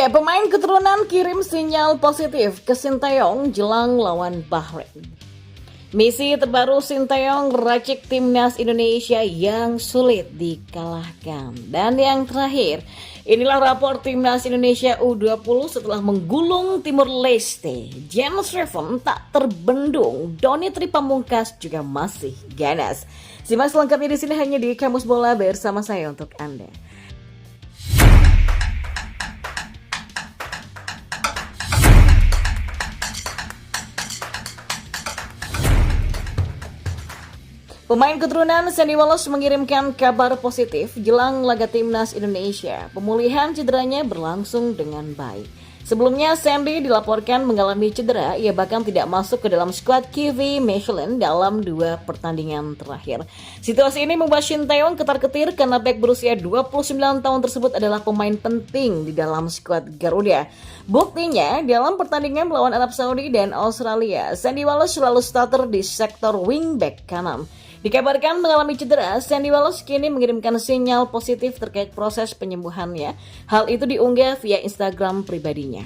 Ya, pemain keturunan kirim sinyal positif ke Sinteyong jelang lawan Bahrain. Misi terbaru Sinteyong racik timnas Indonesia yang sulit dikalahkan. Dan yang terakhir, inilah rapor timnas Indonesia U20 setelah menggulung Timur Leste. Jens Reven tak terbendung, Doni Tri Pamungkas juga masih ganas. Simak selengkapnya di sini hanya di Kamus Bola bersama saya untuk Anda. Pemain keturunan Sandy Wallace mengirimkan kabar positif jelang laga timnas Indonesia. Pemulihan cederanya berlangsung dengan baik. Sebelumnya Sandy dilaporkan mengalami cedera, ia bahkan tidak masuk ke dalam skuad KV Mechelen dalam 2 pertandingan terakhir. Situasi ini membuat Sinteyong ketar-ketir karena bek berusia 29 tahun tersebut adalah pemain penting di dalam skuad Garuda. Buktinya, dalam pertandingan melawan Arab Saudi dan Australia, Sandy Wallace selalu starter di sektor wingback kanan. Dikabarkan mengalami cedera, Sandy Wallace kini mengirimkan sinyal positif terkait proses penyembuhannya. Hal itu diunggah via Instagram pribadinya.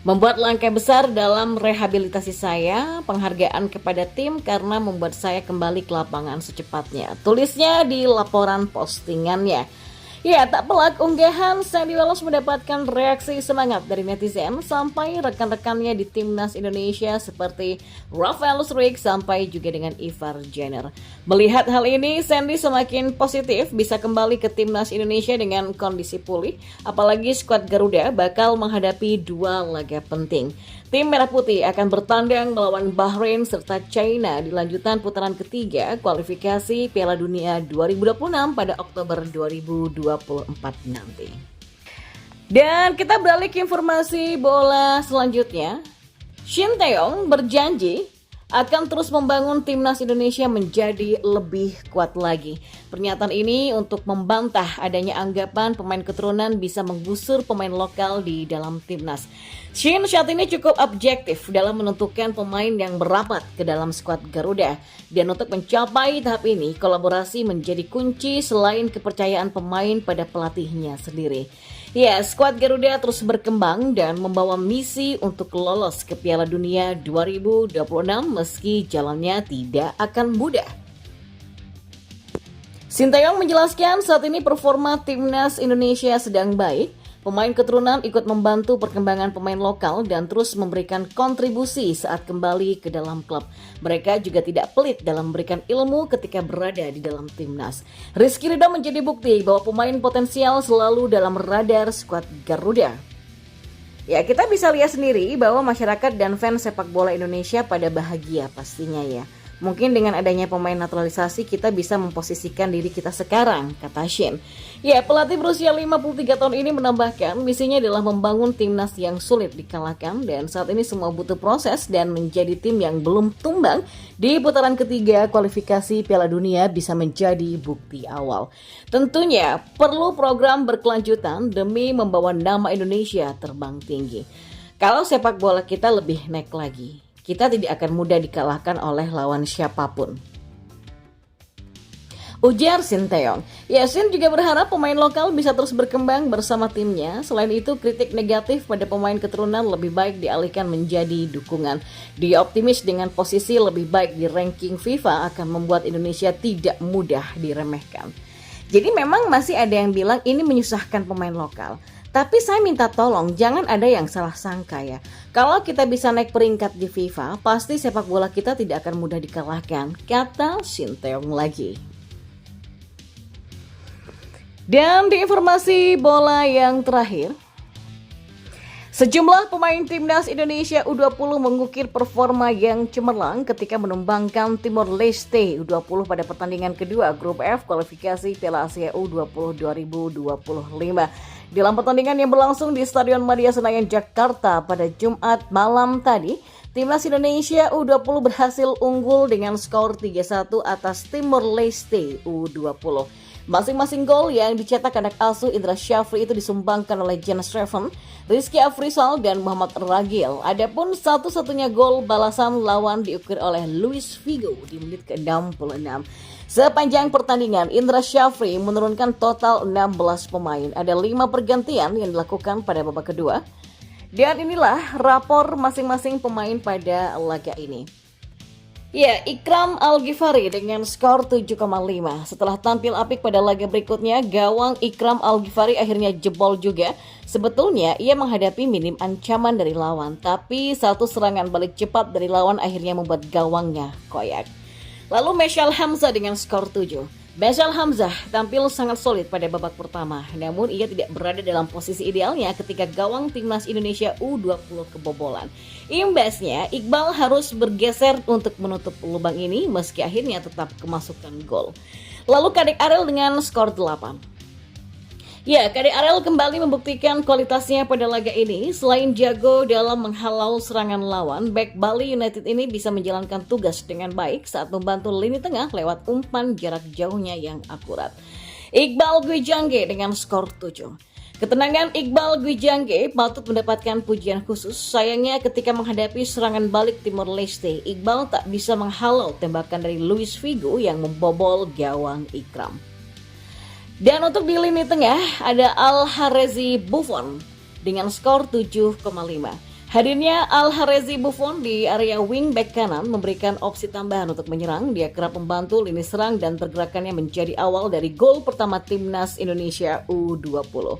Membuat langkah besar dalam rehabilitasi saya, penghargaan kepada tim karena membuat saya kembali ke lapangan secepatnya. Tulisnya di laporan postingannya. Ya, tak pelak unggahan Sandy Wallace mendapatkan reaksi semangat dari netizen sampai rekan-rekannya di timnas Indonesia seperti Rafael Struijk sampai juga dengan Ivar Jenner. Melihat hal ini, Sandy semakin positif bisa kembali ke timnas Indonesia dengan kondisi pulih, apalagi skuad Garuda bakal menghadapi 2 laga penting. Tim Merah Putih akan bertandang melawan Bahrain serta China di lanjutan putaran ketiga kualifikasi Piala Dunia 2026 pada Oktober 2024 nanti. Dan kita beralih ke informasi bola selanjutnya. Sinteyong berjanji akan terus membangun timnas Indonesia menjadi lebih kuat lagi. Pernyataan ini untuk membantah adanya anggapan pemain keturunan bisa menggusur pemain lokal di dalam timnas. Shin saat ini cukup objektif dalam menentukan pemain yang merapat ke dalam skuad Garuda. Dan untuk mencapai tahap ini, kolaborasi menjadi kunci selain kepercayaan pemain pada pelatihnya sendiri. Ya, skuad Garuda terus berkembang dan membawa misi untuk lolos ke Piala Dunia 2026 meski jalannya tidak akan mudah. Sinteyong menjelaskan saat ini performa timnas Indonesia sedang baik. Pemain keturunan ikut membantu perkembangan pemain lokal dan terus memberikan kontribusi saat kembali ke dalam klub. Mereka juga tidak pelit dalam memberikan ilmu ketika berada di dalam timnas. Rizky Ridho menjadi bukti bahwa pemain potensial selalu dalam radar skuad Garuda. Ya, kita bisa lihat sendiri bahwa masyarakat dan fans sepak bola Indonesia pada bahagia pastinya ya. Mungkin dengan adanya pemain naturalisasi kita bisa memposisikan diri kita sekarang, kata Shin. Ya, pelatih berusia 53 tahun ini menambahkan misinya adalah membangun timnas yang sulit dikalahkan dan saat ini semua butuh proses dan menjadi tim yang belum tumbang di putaran ketiga kualifikasi Piala Dunia bisa menjadi bukti awal. Tentunya perlu program berkelanjutan demi membawa nama Indonesia terbang tinggi. Kalau sepak bola kita lebih naik lagi, kita tidak akan mudah dikalahkan oleh lawan siapapun, ujar Sinteyong. Shin juga berharap pemain lokal bisa terus berkembang bersama timnya. Selain itu, kritik negatif pada pemain keturunan lebih baik dialihkan menjadi dukungan. Dia optimis dengan posisi lebih baik di ranking FIFA akan membuat Indonesia tidak mudah diremehkan. Jadi memang masih ada yang bilang ini menyusahkan pemain lokal. Tapi saya minta tolong jangan ada yang salah sangka ya. Kalau kita bisa naik peringkat di FIFA, pasti sepak bola kita tidak akan mudah dikalahkan, kata Sinteyong lagi. Dan di informasi bola yang terakhir, sejumlah pemain timnas Indonesia U20 mengukir performa yang cemerlang ketika menumbangkan Timor Leste U20 pada pertandingan kedua grup F kualifikasi Piala Asia U20 2025. Dalam pertandingan yang berlangsung di Stadion Madia Senayan, Jakarta pada Jumat malam tadi, timnas Indonesia U20 berhasil unggul dengan skor 3-1 atas Timor Leste U20. Masing-masing gol yang dicetak anak asuh Indra Syafri itu disumbangkan oleh Jens Reven, Rizky Afrizal, dan Muhammad Ragil. Adapun satu-satunya gol balasan lawan diukir oleh Luis Figo di menit ke-66. Sepanjang pertandingan, Indra Syafri menurunkan total 16 pemain. Ada 5 pergantian yang dilakukan pada babak kedua. Dan inilah rapor masing-masing pemain pada laga ini. Ya, Ikram Al-Ghifari dengan skor 7,5. Setelah tampil apik pada laga berikutnya, gawang Ikram Al-Ghifari akhirnya jebol juga. Sebetulnya ia menghadapi minim ancaman dari lawan, tapi satu serangan balik cepat dari lawan akhirnya membuat gawangnya koyak. Lalu Meshal Hamzah dengan skor 7. Meshal Hamzah tampil sangat solid pada babak pertama, namun ia tidak berada dalam posisi idealnya ketika gawang timnas Indonesia U20 kebobolan. Imbasnya, Iqbal harus bergeser untuk menutup lubang ini meski akhirnya tetap kemasukan gol. Lalu Kadek Arel dengan skor 8. Ya, Kadek Arel kembali membuktikan kualitasnya pada laga ini. Selain jago dalam menghalau serangan lawan, bek Bali United ini bisa menjalankan tugas dengan baik saat membantu lini tengah lewat umpan jarak jauhnya yang akurat. Iqbal Gwijangge dengan skor 7. Ketenangan Iqbal Gwijangge patut mendapatkan pujian khusus. Sayangnya ketika menghadapi serangan balik Timor Leste, Iqbal tak bisa menghalau tembakan dari Luis Figo yang membobol gawang Ikram. Dan untuk di lini tengah ada Al-Harezi Buffon dengan skor 7,5. Hadirnya Al-Harezi Buffon di area wing back kanan memberikan opsi tambahan untuk menyerang. Dia kerap membantu lini serang dan pergerakannya menjadi awal dari gol pertama timnas Indonesia U20.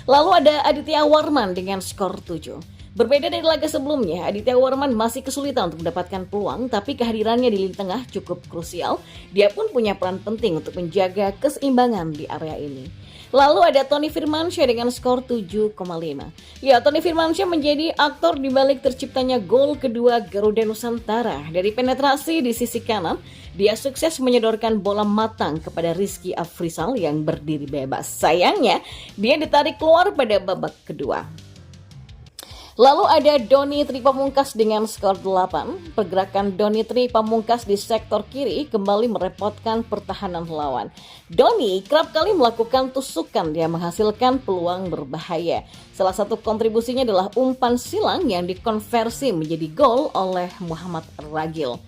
Lalu ada Aditya Warman dengan skor 7. Berbeda dari laga sebelumnya, Aditya Warman masih kesulitan untuk mendapatkan peluang, tapi kehadirannya di lini tengah cukup krusial. Dia pun punya peran penting untuk menjaga keseimbangan di area ini. Lalu ada Tony Firmansyah dengan skor 7,5. Ya, Tony Firmansyah menjadi aktor di balik terciptanya gol kedua Garuda Nusantara. Dari penetrasi di sisi kanan, dia sukses menyodorkan bola matang kepada Rizky Afrizal yang berdiri bebas. Sayangnya, dia ditarik keluar pada babak kedua. Lalu ada Doni Tri Pamungkas dengan skor 8. Pergerakan Doni Tri Pamungkas di sektor kiri kembali merepotkan pertahanan lawan. Doni kerap kali melakukan tusukan yang menghasilkan peluang berbahaya. Salah satu kontribusinya adalah umpan silang yang dikonversi menjadi gol oleh Muhammad Ragil.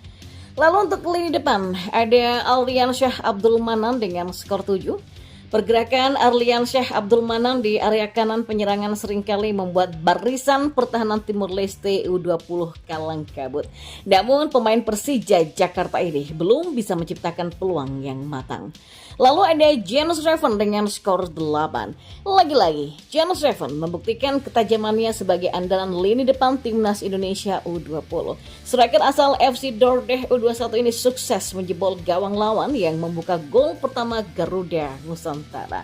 Lalu untuk lini depan ada Arliansyah Abdul Manan dengan skor 7. Pergerakan Arliansyah Abdul Manan di area kanan penyerangan seringkali membuat barisan pertahanan Timor Leste U20 kalang kabut. Namun pemain Persija Jakarta ini belum bisa menciptakan peluang yang matang. Lalu ada Jens Reven dengan skor 8. Lagi-lagi, Jens Reven membuktikan ketajamannya sebagai andalan lini depan timnas Indonesia U20. Striker asal FC Dordrecht U21 ini sukses menjebol gawang lawan yang membuka gol pertama Garuda Nusantara.